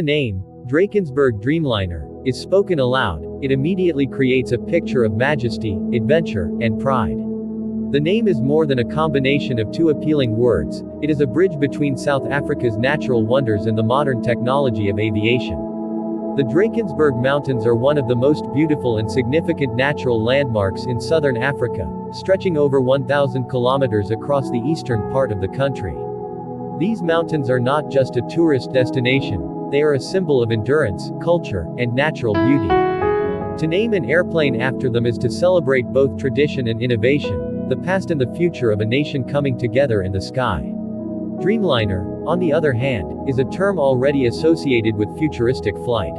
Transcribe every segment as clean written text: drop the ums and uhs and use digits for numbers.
the name, Drakensberg Dreamliner, is spoken aloud, it immediately creates a picture of majesty, adventure, and pride. The name is more than a combination of two appealing words, it is a bridge between South Africa's natural wonders and the modern technology of aviation. The Drakensberg Mountains are one of the most beautiful and significant natural landmarks in southern Africa, stretching over 1,000 kilometers across the eastern part of the country. These mountains are not just a tourist destination, they are a symbol of endurance, culture, and natural beauty. To name an airplane after them is to celebrate both tradition and innovation, the past and the future of a nation coming together in the sky. Dreamliner, on the other hand, is a term already associated with futuristic flight.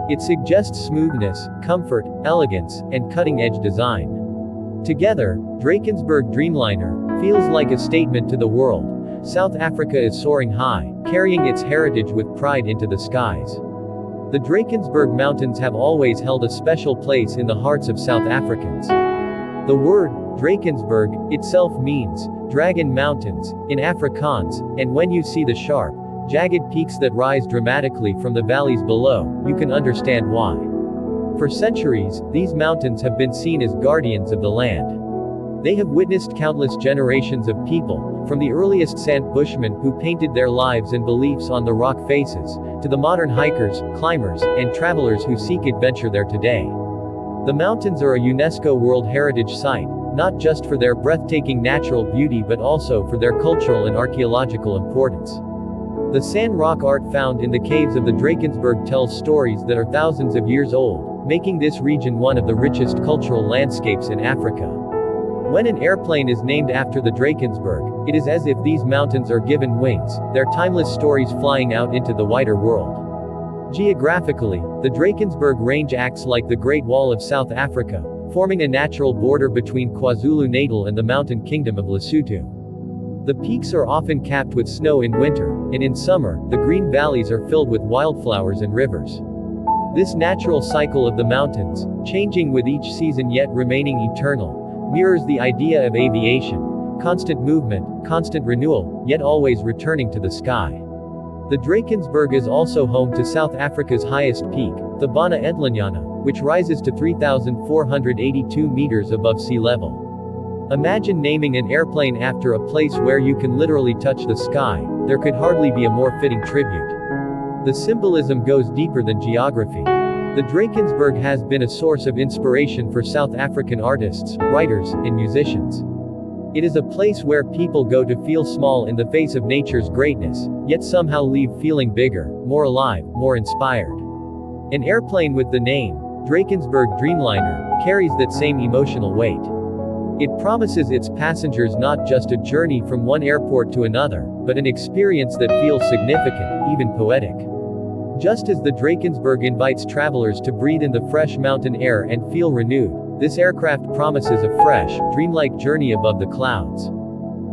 It suggests smoothness, comfort, elegance, and cutting-edge design. Together, Drakensberg Dreamliner feels like a statement to the world. South Africa is soaring high, carrying its heritage with pride into the skies. The Drakensberg Mountains have always held a special place in the hearts of South Africans. The word, Drakensberg, itself means, dragon mountains, in Afrikaans, and when you see the sharp, jagged peaks that rise dramatically from the valleys below, you can understand why. For centuries, these mountains have been seen as guardians of the land. They have witnessed countless generations of people, from the earliest sand bushmen who painted their lives and beliefs on the rock faces, to the modern hikers, climbers, and travelers who seek adventure there today. The mountains are a UNESCO World Heritage Site, not just for their breathtaking natural beauty but also for their cultural and archaeological importance. The sand rock art found in the caves of the Drakensberg tells stories that are thousands of years old, making this region one of the richest cultural landscapes in Africa. When an airplane is named after the Drakensberg, it is as if these mountains are given wings, their timeless stories flying out into the wider world. Geographically, the Drakensberg Range acts like the Great Wall of South Africa, forming a natural border between KwaZulu-Natal and the mountain kingdom of Lesotho. The peaks are often capped with snow in winter, and in summer, the green valleys are filled with wildflowers and rivers. This natural cycle of the mountains, changing with each season yet remaining eternal, mirrors the idea of aviation, constant movement, constant renewal, yet always returning to the sky. The Drakensberg is also home to South Africa's highest peak, the Bona Entlenyana, which rises to 3,482 meters above sea level. Imagine naming an airplane after a place where you can literally touch the sky, there could hardly be a more fitting tribute. The symbolism goes deeper than geography. The Drakensberg has been a source of inspiration for South African artists, writers, and musicians. It is a place where people go to feel small in the face of nature's greatness, yet somehow leave feeling bigger, more alive, more inspired. An airplane with the name, Drakensberg Dreamliner, carries that same emotional weight. It promises its passengers not just a journey from one airport to another, but an experience that feels significant, even poetic. Just as the Drakensberg invites travelers to breathe in the fresh mountain air and feel renewed, this aircraft promises a fresh, dreamlike journey above the clouds.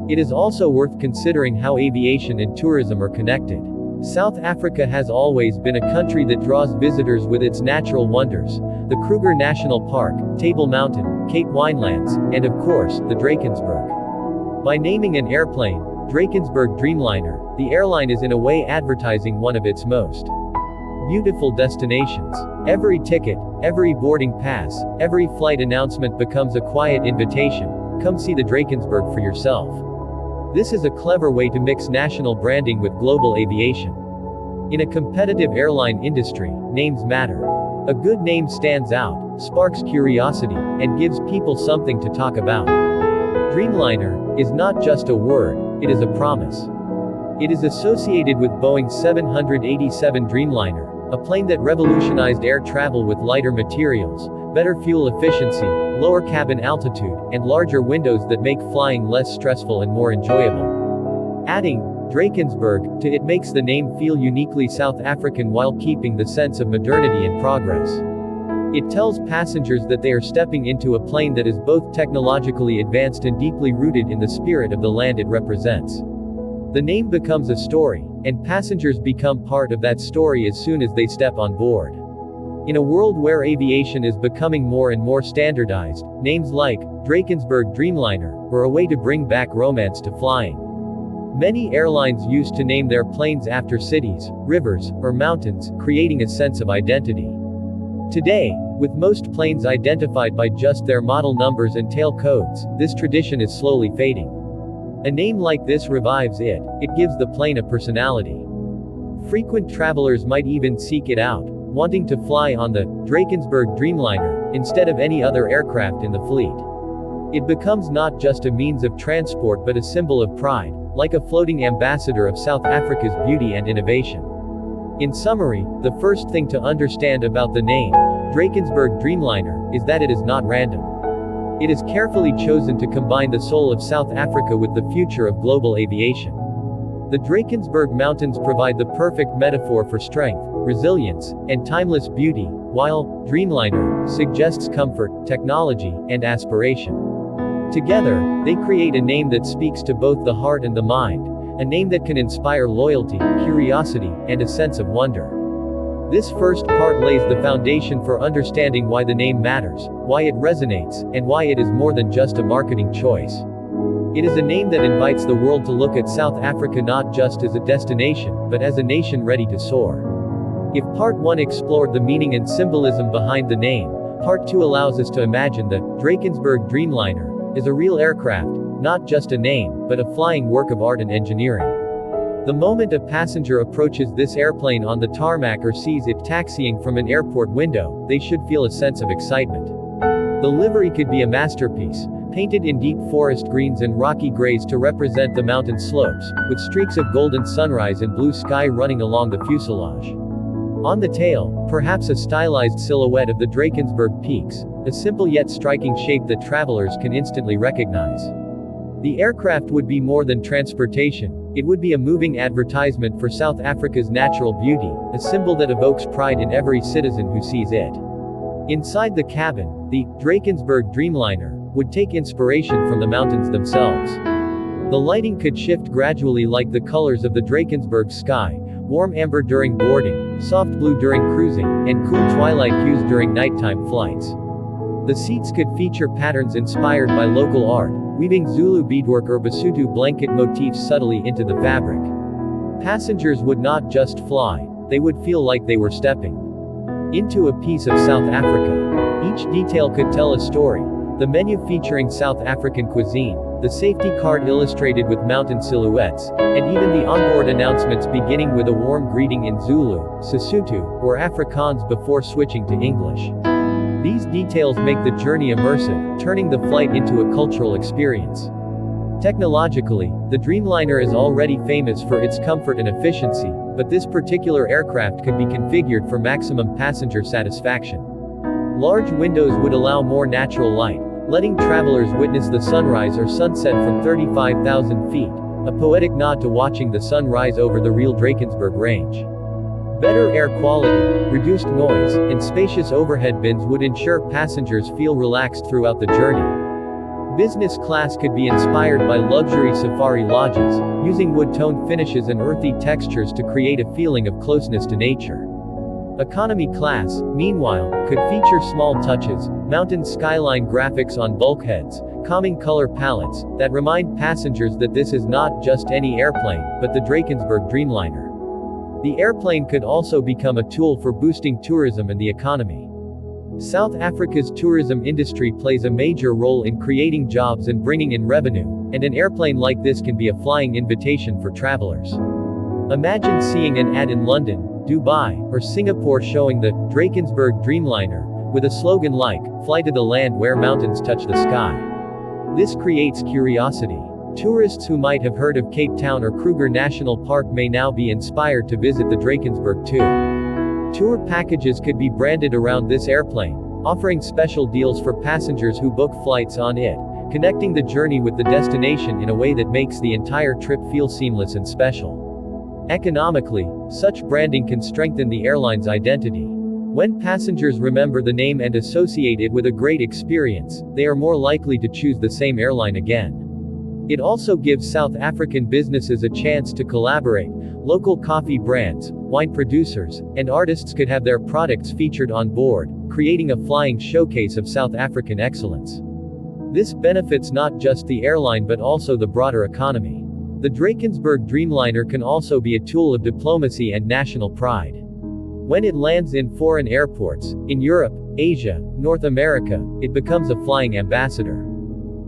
It is also worth considering how aviation and tourism are connected. South Africa has always been a country that draws visitors with its natural wonders, the Kruger National Park, Table Mountain, Cape Winelands, and of course, the Drakensberg. By naming an airplane, Drakensberg Dreamliner, the airline is in a way advertising one of its most beautiful destinations. Every ticket, every boarding pass, every flight announcement becomes a quiet invitation. Come see the Drakensberg for yourself. This is a clever way to mix national branding with global aviation. In a competitive airline industry, names matter. A good name stands out, sparks curiosity, and gives people something to talk about. Dreamliner is not just a word, it is a promise. It is associated with Boeing 787 Dreamliner, a plane that revolutionized air travel with lighter materials, better fuel efficiency, lower cabin altitude, and larger windows that make flying less stressful and more enjoyable. Adding Drakensberg to it makes the name feel uniquely South African while keeping the sense of modernity and progress. It tells passengers that they are stepping into a plane that is both technologically advanced and deeply rooted in the spirit of the land it represents. The name becomes a story, and passengers become part of that story as soon as they step on board. In a world where aviation is becoming more and more standardized, names like Drakensberg Dreamliner are a way to bring back romance to flying. Many airlines used to name their planes after cities, rivers, or mountains, creating a sense of identity. Today, with most planes identified by just their model numbers and tail codes, this tradition is slowly fading. A name like this revives it. It gives the plane a personality. Frequent travelers might even seek it out, wanting to fly on the Drakensberg Dreamliner instead of any other aircraft in the fleet. It becomes not just a means of transport but a symbol of pride, like a floating ambassador of South Africa's beauty and innovation. In summary, the first thing to understand about the name, Drakensberg Dreamliner, is that it is not random. It is carefully chosen to combine the soul of South Africa with the future of global aviation. The Drakensberg Mountains provide the perfect metaphor for strength, resilience, and timeless beauty, while Dreamliner suggests comfort, technology, and aspiration. Together, they create a name that speaks to both the heart and the mind, a name that can inspire loyalty, curiosity, and a sense of wonder. This first part lays the foundation for understanding why the name matters, why it resonates, and why it is more than just a marketing choice. It is a name that invites the world to look at South Africa not just as a destination, but as a nation ready to soar. If Part 1 explored the meaning and symbolism behind the name, Part 2 allows us to imagine the Drakensberg Dreamliner as a real aircraft, not just a name, but a flying work of art and engineering. The moment a passenger approaches this airplane on the tarmac or sees it taxiing from an airport window, they should feel a sense of excitement. The livery could be a masterpiece, painted in deep forest greens and rocky grays to represent the mountain slopes, with streaks of golden sunrise and blue sky running along the fuselage. On the tail, perhaps a stylized silhouette of the Drakensberg peaks, a simple yet striking shape that travelers can instantly recognize. The aircraft would be more than transportation, it would be a moving advertisement for South Africa's natural beauty, a symbol that evokes pride in every citizen who sees it. Inside the cabin, the Drakensberg Dreamliner would take inspiration from the mountains themselves. The lighting could shift gradually like the colors of the Drakensberg sky, warm amber during boarding, soft blue during cruising, and cool twilight hues during nighttime flights. The seats could feature patterns inspired by local art, weaving Zulu beadwork or Basotho blanket motifs subtly into the fabric. Passengers would not just fly, they would feel like they were stepping into a piece of South Africa. Each detail could tell a story. The menu featuring South African cuisine, the safety card illustrated with mountain silhouettes, and even the onboard announcements beginning with a warm greeting in Zulu, Sesotho, or Afrikaans before switching to English. These details make the journey immersive, turning the flight into a cultural experience. Technologically, the Dreamliner is already famous for its comfort and efficiency, but this particular aircraft could be configured for maximum passenger satisfaction. Large windows would allow more natural light, letting travelers witness the sunrise or sunset from 35,000 feet, a poetic nod to watching the sun rise over the real Drakensberg range. Better air quality, reduced noise, and spacious overhead bins would ensure passengers feel relaxed throughout the journey. Business class could be inspired by luxury safari lodges, using wood-toned finishes and earthy textures to create a feeling of closeness to nature. Economy class, meanwhile, could feature small touches, mountain skyline graphics on bulkheads, calming color palettes, that remind passengers that this is not just any airplane, but the Drakensberg Dreamliner. The airplane could also become a tool for boosting tourism and the economy. South Africa's tourism industry plays a major role in creating jobs and bringing in revenue, and an airplane like this can be a flying invitation for travelers. Imagine seeing an ad in London, Dubai, or Singapore showing the Drakensberg Dreamliner, with a slogan like, "Fly to the land where mountains touch the sky." This creates curiosity. Tourists who might have heard of Cape Town or Kruger National Park may now be inspired to visit the Drakensberg too. Tour packages could be branded around this airplane, offering special deals for passengers who book flights on it, connecting the journey with the destination in a way that makes the entire trip feel seamless and special. Economically, such branding can strengthen the airline's identity. When passengers remember the name and associate it with a great experience, they are more likely to choose the same airline again. It also gives South African businesses a chance to collaborate. Local coffee brands, wine producers, and artists could have their products featured on board, creating a flying showcase of South African excellence. This benefits not just the airline but also the broader economy. The Drakensberg Dreamliner can also be a tool of diplomacy and national pride. When it lands in foreign airports, in Europe, Asia, North America, it becomes a flying ambassador.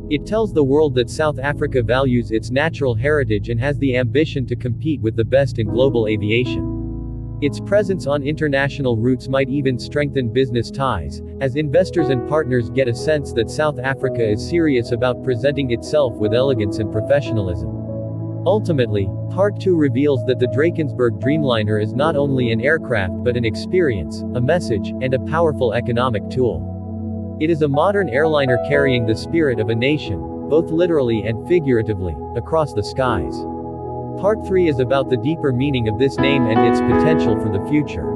It tells the world that South Africa values its natural heritage and has the ambition to compete with the best in global aviation. Its presence on international routes might even strengthen business ties, as investors and partners get a sense that South Africa is serious about presenting itself with elegance and professionalism. Ultimately, Part 2 reveals that the Drakensberg Dreamliner is not only an aircraft but an experience, a message, and a powerful economic tool. It is a modern airliner carrying the spirit of a nation, both literally and figuratively, across the skies. Part 3 is about the deeper meaning of this name and its potential for the future.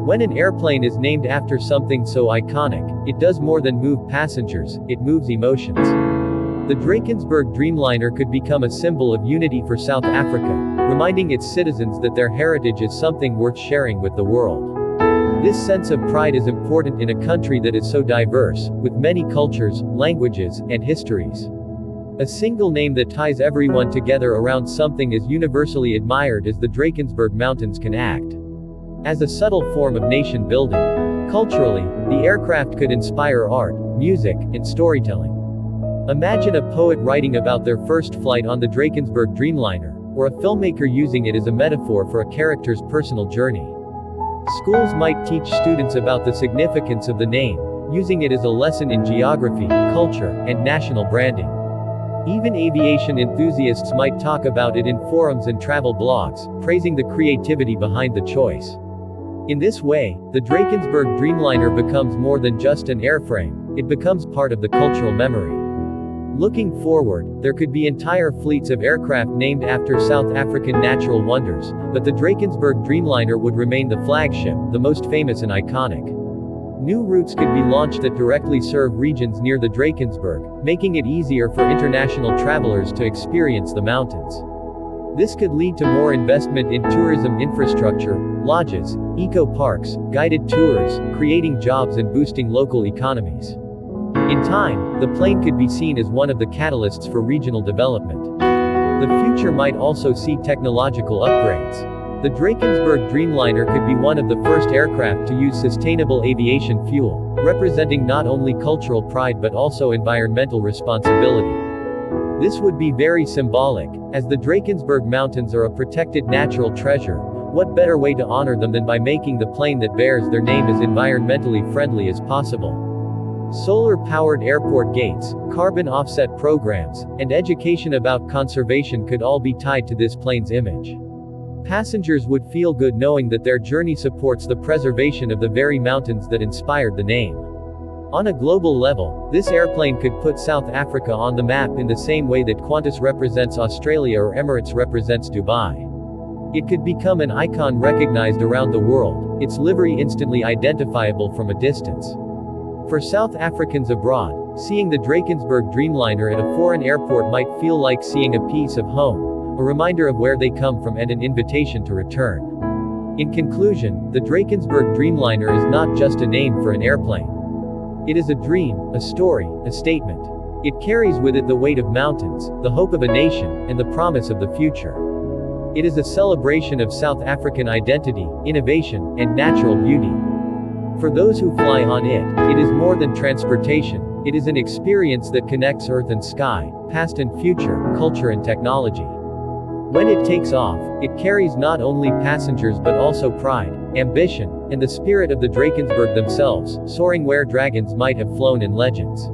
When an airplane is named after something so iconic, it does more than move passengers, it moves emotions. The Drakensberg Dreamliner could become a symbol of unity for South Africa, reminding its citizens that their heritage is something worth sharing with the world. This sense of pride is important in a country that is so diverse, with many cultures, languages, and histories. A single name that ties everyone together around something as universally admired as the Drakensberg Mountains can act as a subtle form of nation building. Culturally, the aircraft could inspire art, music, and storytelling. Imagine a poet writing about their first flight on the Drakensberg Dreamliner, or a filmmaker using it as a metaphor for a character's personal journey. Schools might teach students about the significance of the name, using it as a lesson in geography, culture, and national branding. Even aviation enthusiasts might talk about it in forums and travel blogs, praising the creativity behind the choice. In this way, the Drakensberg Dreamliner becomes more than just an airframe, it becomes part of the cultural memory. Looking forward, there could be entire fleets of aircraft named after South African natural wonders, but the Drakensberg Dreamliner would remain the flagship, the most famous and iconic. New routes could be launched that directly serve regions near the Drakensberg, making it easier for international travelers to experience the mountains. This could lead to more investment in tourism infrastructure, lodges, eco-parks, guided tours, creating jobs and boosting local economies. In time, the plane could be seen as one of the catalysts for regional development. The future might also see technological upgrades. The Drakensberg Dreamliner could be one of the first aircraft to use sustainable aviation fuel, representing not only cultural pride but also environmental responsibility. This would be very symbolic, as the Drakensberg Mountains are a protected natural treasure. What better way to honor them than by making the plane that bears their name as environmentally friendly as possible? Solar-powered airport gates, carbon offset programs, and education about conservation could all be tied to this plane's image. Passengers would feel good knowing that their journey supports the preservation of the very mountains that inspired the name. On a global level, this airplane could put South Africa on the map in the same way that Qantas represents Australia or Emirates represents Dubai. It could become an icon recognized around the world, its livery instantly identifiable from a distance. For South Africans abroad, seeing the Drakensberg Dreamliner at a foreign airport might feel like seeing a piece of home, a reminder of where they come from and an invitation to return. In conclusion, the Drakensberg Dreamliner is not just a name for an airplane. It is a dream, a story, a statement. It carries with it the weight of mountains, the hope of a nation, and the promise of the future. It is a celebration of South African identity, innovation, and natural beauty. For those who fly on it, it is more than transportation, it is an experience that connects earth and sky, past and future, culture and technology. When it takes off, it carries not only passengers but also pride, ambition, and the spirit of the Drakensberg themselves, soaring where dragons might have flown in legends.